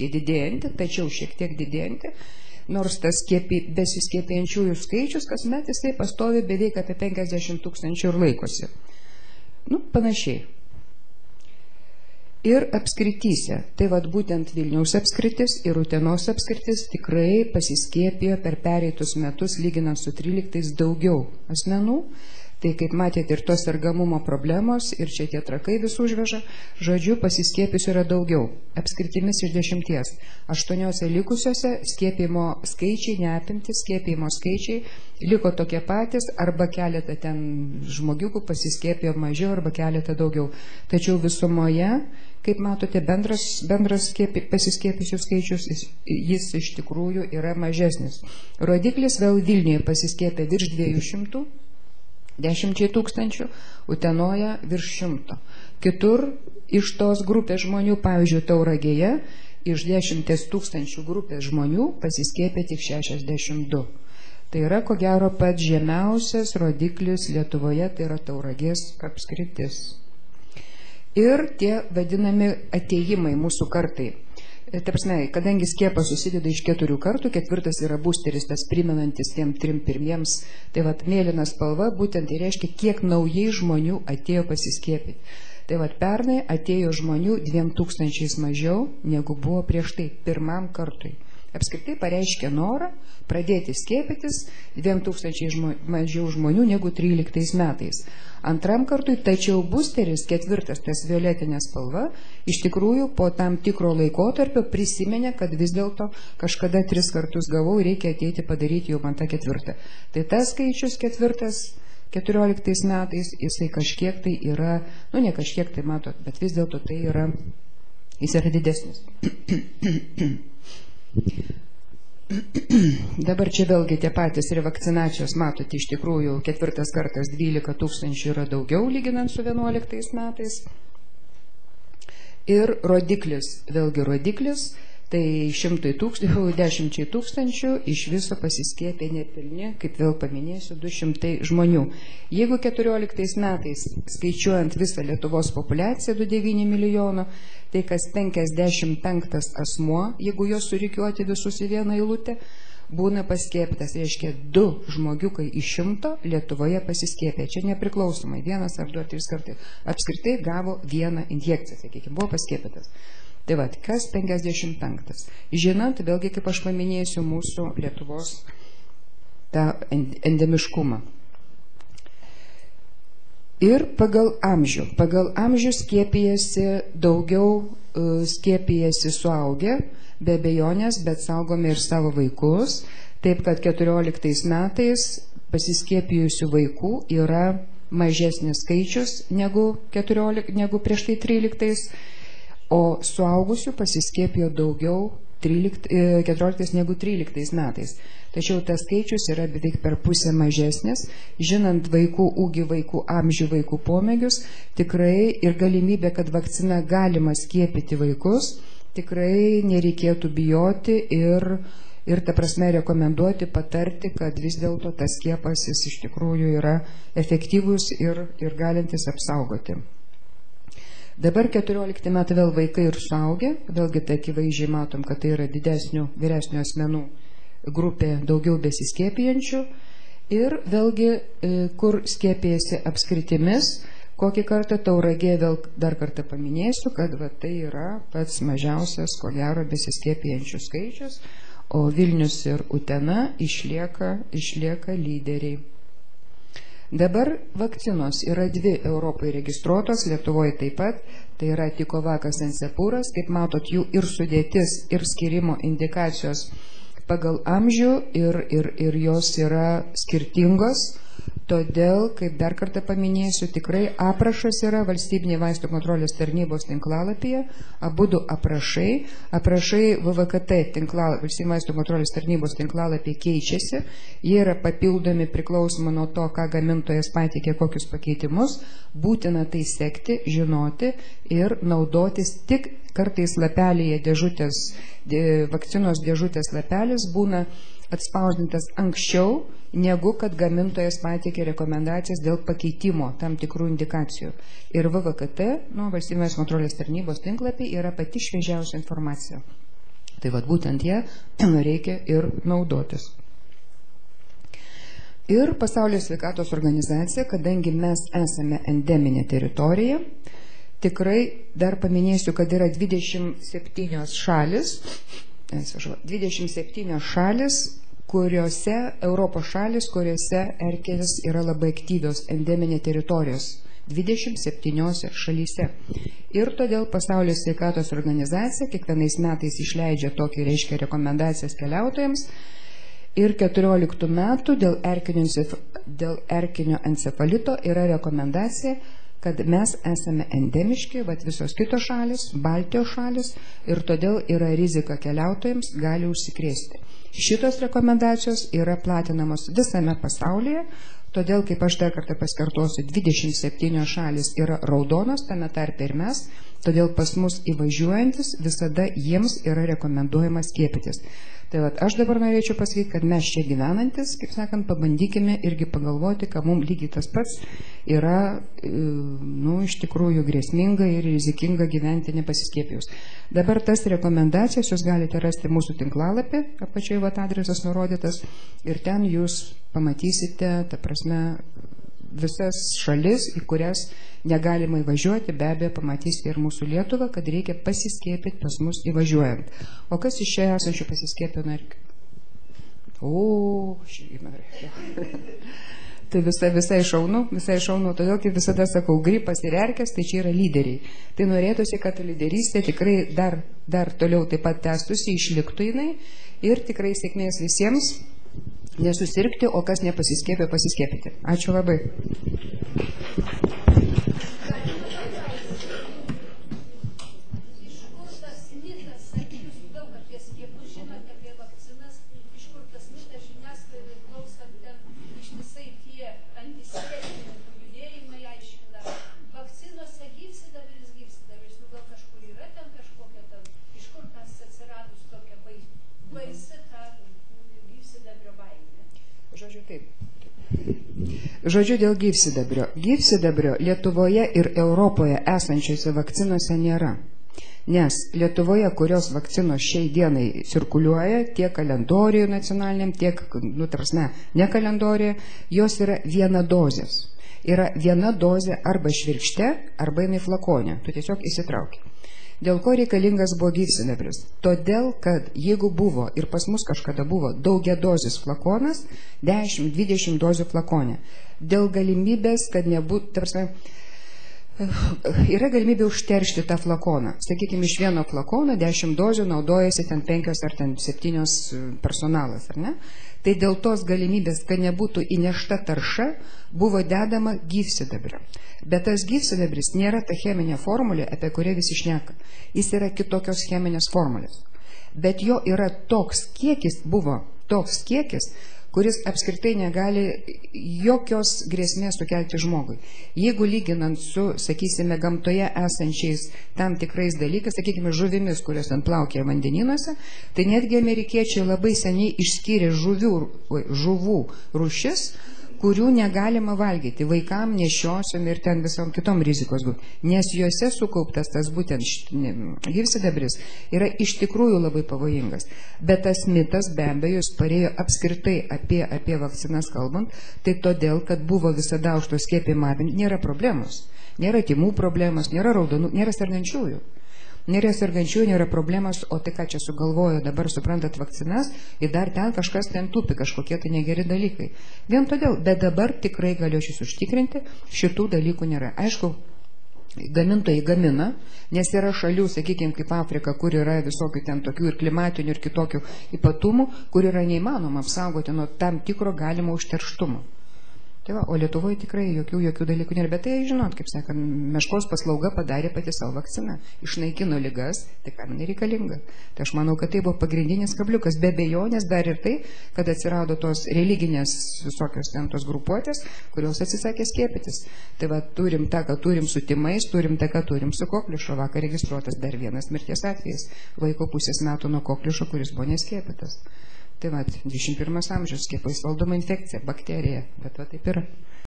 neryškiai didėjanti, tačiau šiek tiek didėjanti, nors tas besiskiepijančiųjų skaičius kasmet jisai pastovi beveik apie 50 000 ir laikosi. Panašiai. Ir apskrityse, tai vad būtent Vilniaus apskritis ir Utenos apskritis tikrai pasiskiepijo per pereitus metus, lyginant su 13 daugiau asmenų. Tai kaip matėte ir tos sergamumo problemos, ir čia tie trakai vis užveža, žodžiu, pasiskiepius yra daugiau. Apskritimis iš 10. 8 likusiose skiepimo skaičiai, neapimti skiepimo skaičiai, liko tokie patys, arba keletą ten žmogiukų pasiskiepijo mažiau, arba keletą daugiau. Tačiau visumoje, kaip matote, bendras pasiskiepiusių skaičius, jis iš tikrųjų yra mažesnis. Rodiklis vėl Vilniuje pasiskiepė virš 200, 10 000, Utenoje virš 100. Kitur iš tos grupės žmonių, pavyzdžiui, Tauragėje, iš 10 000 grupės žmonių pasiskiepė tik 62. Tai yra, ko gero, pats žemiausias rodiklis Lietuvoje, tai yra Tauragės apskritis. Ir tie vadinami atėjimai mūsų kartai. Ta prasme, kadangi skiepas susideda iš 4 kartų, 4 yra boosteris, tas primenantis tiem 3 pirmiems, tai vat mėlyna spalva būtent tai reiškia, kiek naujai žmonių atėjo pasiskiepyti. Tai vat pernai atėjo žmonių 2000 mažiau, negu buvo prieš tai pirmam kartui. Apskritai pareiškė norą pradėti skiepytis 2000 mažiau žmonių negu 13 metais. Antram kartui, tačiau boosteris, 4, tas violetinė spalva, iš tikrųjų po tam tikro laikotarpio prisimenė, kad vis dėlto kažkada 3 kartus gavau ir reikia ateiti padaryti jau man tą 4. Tai tas skaičius 4, 14 metais, jisai kažkiek tai yra, ne kažkiek tai matot, bet vis dėlto tai yra, jis yra didesnis. Dabar čia vėlgi tie patys revakcinacijos, matote, iš tikrųjų 4 kartas 12 000 yra daugiau lyginant su 11 metais. Ir rodiklis, vėlgi rodiklis, tai 10 000 iš viso pasiskiepė nepilni, kaip vėl paminėsiu, 200 žmonių. Jeigu 14 metais, skaičiuojant visą Lietuvos populiaciją, 2,9 milijono, tai kas 55 asmuo, jeigu jos surikiuoti visus į vieną eilutę, būna paskiepytas, reiškia 2 žmogiukai iš 100 Lietuvoje pasiskiepė. Čia nepriklausomai, 1 ar 2 ar 3 kartai. Apskritai gavo 1 injekciją, sakykime, buvo paskiepytas. Tai va, kas 55. Žinant, vėlgi, kaip aš paminėsiu, mūsų Lietuvos tą endemiškumą. Ir pagal amžių. Pagal amžių skiepijasi daugiau, skiepijasi suaugę, be abejonės, bet saugome ir savo vaikus. Taip, kad 14 metais pasiskiepijusių vaikų yra mažesnis skaičius negu prieš tai 13, o suaugusių pasiskiepijo daugiau 14 negu 13 metais. Tačiau tas skaičius yra beveik per pusę mažesnis. Žinant vaikų ūgį, vaikų amžių, vaikų pomėgius, tikrai ir galimybė, kad vakcina galima skiepyti vaikus, tikrai nereikėtų bijoti ir ta prasme rekomenduoti, patarti, kad vis dėlto tas skiepas jis iš tikrųjų yra efektyvus ir galintis apsaugoti. Dabar 14 metai vėl vaikai ir suaugę, vėlgi tai akivaizdžiai matom, kad tai yra didesnių, vyresnių asmenų grupė, daugiau besiskiepijančių ir vėlgi, kur skiepėjasi apskritimis, kokį kartą Tauragė, vėl dar kartą paminėsiu, kad va, tai yra pats mažiausias, ko gero, besiskiepijančių skaičius, o Vilnius ir Utena išlieka lyderiai. Dabar vakcinos yra 2 Europoje registruotos, Lietuvoje taip pat, tai yra Tikovakas, Ensepūras, kaip matot, jų ir sudėtis, ir skirimo indikacijos pagal amžių ir jos yra skirtingos, todėl, kaip dar kartą paminėsiu, tikrai aprašas yra Valstybinė vaistų kontrolės tarnybos tinklalapyje, abudu aprašai VVKT Valstybinė vaistų kontrolės tarnybos tinklalapyje keičiasi, jie yra papildomi priklausomai nuo to, ką gamintojas pateikė, kokius pakeitimus, būtina tai sekti, žinoti ir naudotis tik kartais lapelėje dėžutės, vakcinos dėžutės lapelis būna atspausdintas anksčiau, negu kad gamintojas pateikė rekomendacijas dėl pakeitimo tam tikrų indikacijų. Ir VVKT, Valstybinės kontrolės tarnybos tinklapį, yra pati šviežiausia informacija. Tai vat būtent jie reikia ir naudotis. Ir Pasaulio sveikatos organizacija, kadangi mes esame endeminė teritorija, tikrai dar paminėsiu, kad yra 27 šalis, Europos šalis, kuriuose erkės yra labai aktyvios endeminė teritorijos. 27 šalyse. Ir todėl Pasaulio sveikatos organizacija kiekvienais metais išleidžia tokį, reiškia, rekomendacijas keliautojams. Ir 14 metų dėl erkinio encefalito yra rekomendacija, kad mes esame endemiški, vat visos kitos šalis, Baltijos šalis, ir todėl yra rizika keliautojams gali užsikrėsti. Šitos rekomendacijos yra platinamos visame pasaulyje. Todėl, kaip aš dar kartą paskartosiu, 27 šalis yra raudonos, tame tarpe ir mes, todėl pas mus įvažiuojantis visada jiems yra rekomenduojama skiepytis. Tai vat, aš dabar norėčiau pasakyti, kad mes čia gyvenantis, kaip sakant, pabandykime irgi pagalvoti, kad mums lygiai tas pats yra, iš tikrųjų grėsminga ir rizikinga gyventi nepasiskiepijus. Dabar tas rekomendacijas jūs galite rasti mūsų tinklalapį, apačioje vat adresas nurodytas, ir ten jūs pamatysite, ta prasme, visas šalis, į kurias negalima įvažiuoti, be abejo pamatysite ir mūsų Lietuvą, kad reikia pasiskiepyti pas mus įvažiuojant. O kas iš čia esančių pasiskiepio narkių? Tai visai šaunu, todėl kaip visada sakau, gripas ir erkės, tai čia yra lyderiai. Tai norėtųsi, kad lyderystė tikrai dar toliau taip pat tęstųsi, išliktų jinai, ir tikrai sėkmės visiems. Nesusirgti, o kas nepasiskiepė, pasiskiepyti. Ačiū labai. Iš kur tas mitas, jūs daug apie skiepus žinote, apie vakcinas, iš kur tas mitas žiniasklaidai klausant ten ištisai tie antiskiepininkų judėjimai aiškina. Vakcinose gyvsidabris, gal kažkur yra ten kažkokia ten, iš kur tas atsiradus tokia baisi ta gyvsidabrio baimė. Žodžiu taip. Žodžiu dėl gyvsidabrio. Gyvsidabrio Lietuvoje ir Europoje esančiose vakcinose nėra. Nes Lietuvoje, kurios vakcinos šiai dienai cirkuliuoja, tiek kalendorijoje nacionaliniam, tiek, ne kalendorijoje, jos yra vienadozės. Yra viena dozė arba švirkšte, arba jinai flakone. Tu tiesiog įsitrauki. Dėl ko reikalingas buvo gyvsidabris? Todėl, kad jeigu buvo, ir pas mus kažkada buvo, daugiadozis flakonas, 10-20 dozių flakone, dėl galimybės, kad nebūtų, yra galimybė užteršti tą flakoną. Sakykime, iš vieno flakono 10 dozių naudojasi ten 5 ar ten 7 personalas, ar ne? Tai dėl tos galimybės, kad nebūtų įnešta tarša, buvo dedama gyvsidabrio. Bet tas gyvsidabris nėra ta cheminė formulė, apie kurią visi šneka. Jis yra kitokios cheminės formulės. Bet jo yra toks kiekis, kuris apskritai negali jokios grėsmės sukelti žmogui. Jeigu lyginant su, sakysime, gamtoje esančiais tam tikrais dalykais, sakykime, žuvimis, kurios ant plaukia vandenynuose, tai netgi amerikiečiai labai seniai išskyrė žuvų rūšis, kurių negalima valgyti vaikam, nešiosiom ir ten visom kitom rizikos grupėm, nes juose sukauptas tas būtent gyvsidabris yra iš tikrųjų labai pavojingas. Bet tas mitas be abejo parėjo apskritai apie vakcinas kalbant, tai todėl, kad buvo visada už to skiepijimą, nėra problemos, nėra tymų problemos, nėra raudonų, nėra sergančiųjų. Nėra sergančiųjų, nėra problemos, o tai ką čia sugalvojo dabar, suprantat, vakcinas, ir dar ten kažkas ten tupi, kažkokie tai negeri dalykai. Vien todėl, bet dabar tikrai galiu šis užtikrinti, šitų dalykų nėra. Aišku, gamintojai gamina, nes yra šalių, sakykime, kaip Afrika, kur yra visokių ten tokių ir klimatinių, ir kitokių ypatumų, kur yra neįmanoma apsaugoti nuo tam tikro galimo užterštumo. Tai va, o Lietuvoje tikrai jokių dalykų nėra, bet tai, žinot, kaip sakant, meškos paslauga padarė pati savo vakciną, išnaikino ligas, tai kam nereikalinga. Tai aš manau, kad tai buvo pagrindinis kabliukas, be abejonės dar ir tai, kad atsirado tos religinės visokios ten tos grupuotės, kurios atsisakė skiepytis. Tai va, turim tą, ką turim su tymais, turim tą, ką turim su kokliušo. Vakar registruotas dar vienas mirties atvejis, vaiko pusės metų nuo kokliušo, kuris buvo neskiepytas. Tai va, 21 amžius, skiepais valdoma infekcija, bakterija, bet va taip yra.